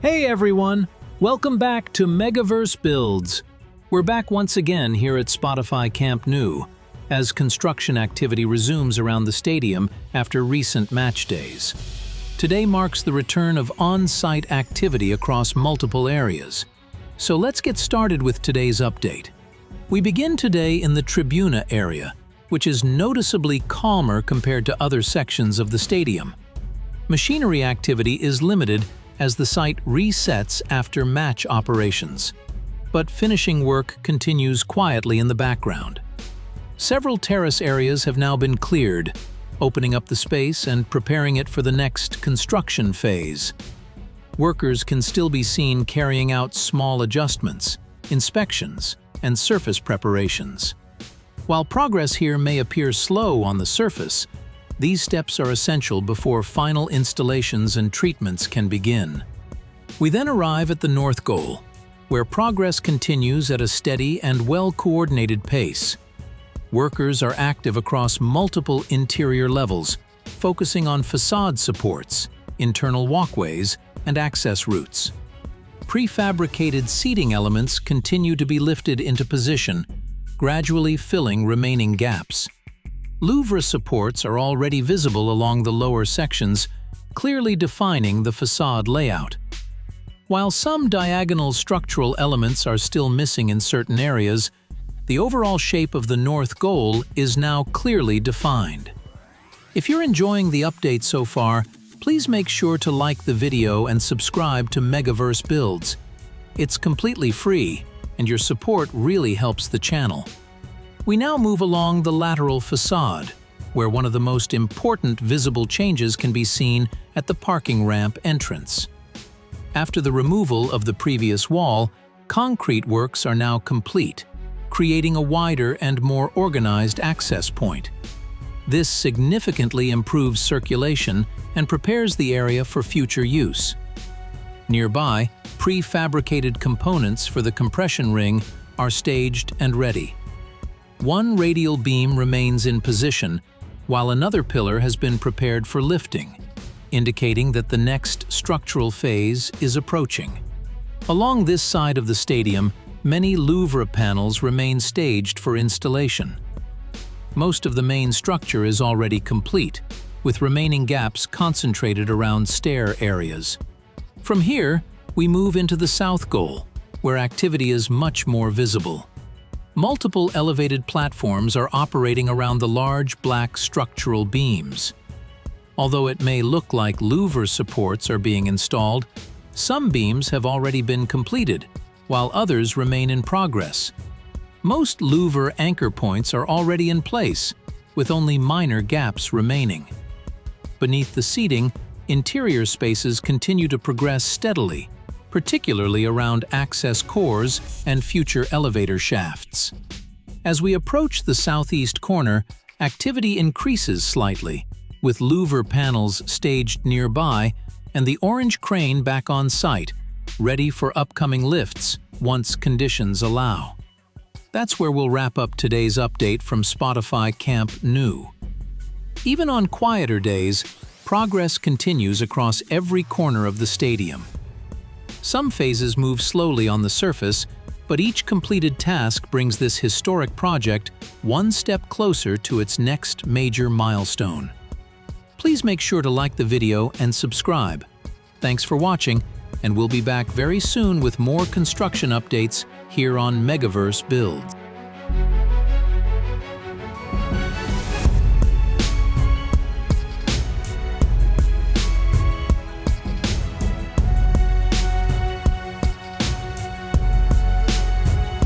Hey everyone! Welcome back to MegaVerse Builds. We're back once again here at Spotify Camp Nou, as construction activity resumes around the stadium after recent match days. Today marks the return of on-site activity across multiple areas. So let's get started with today's update. We begin today in the Tribuna area, which is noticeably calmer compared to other sections of the stadium. Machinery activity is limited as the site resets after match operations, but finishing work continues quietly in the background. Several terrace areas have now been cleared, opening up the space and preparing it for the next construction phase. Workers can still be seen carrying out small adjustments, inspections, and surface preparations. While progress here may appear slow on the surface, these steps are essential before final installations and treatments can begin. We then arrive at the north goal, where progress continues at a steady and well-coordinated pace. Workers are active across multiple interior levels, focusing on facade supports, internal walkways, and access routes. Prefabricated seating elements continue to be lifted into position, gradually filling remaining gaps. Louvre supports are already visible along the lower sections, clearly defining the facade layout. While some diagonal structural elements are still missing in certain areas, the overall shape of the north goal is now clearly defined. If you're enjoying the update so far, please make sure to like the video and subscribe to MegaVerse Builds. It's completely free, and your support really helps the channel. We now move along the lateral facade, where one of the most important visible changes can be seen at the parking ramp entrance. After the removal of the previous wall, concrete works are now complete, creating a wider and more organized access point. This significantly improves circulation and prepares the area for future use. Nearby, prefabricated components for the compression ring are staged and ready. One radial beam remains in position, while another pillar has been prepared for lifting, indicating that the next structural phase is approaching. Along this side of the stadium, many Louvre panels remain staged for installation. Most of the main structure is already complete, with remaining gaps concentrated around stair areas. From here, we move into the south goal, where activity is much more visible. Multiple elevated platforms are operating around the large black structural beams. Although it may look like Louvre supports are being installed, some beams have already been completed, while others remain in progress. Most Louvre anchor points are already in place, with only minor gaps remaining. Beneath the seating, interior spaces continue to progress steadily, particularly around access cores and future elevator shafts. As we approach the southeast corner, activity increases slightly, with Louvre panels staged nearby and the orange crane back on site, ready for upcoming lifts once conditions allow. That's where we'll wrap up today's update from Spotify Camp Nou. Even on quieter days, progress continues across every corner of the stadium. Some phases move slowly on the surface, but each completed task brings this historic project one step closer to its next major milestone. Please make sure to like the video and subscribe. Thanks for watching, and we'll be back very soon with more construction updates here on MegaVerse Builds.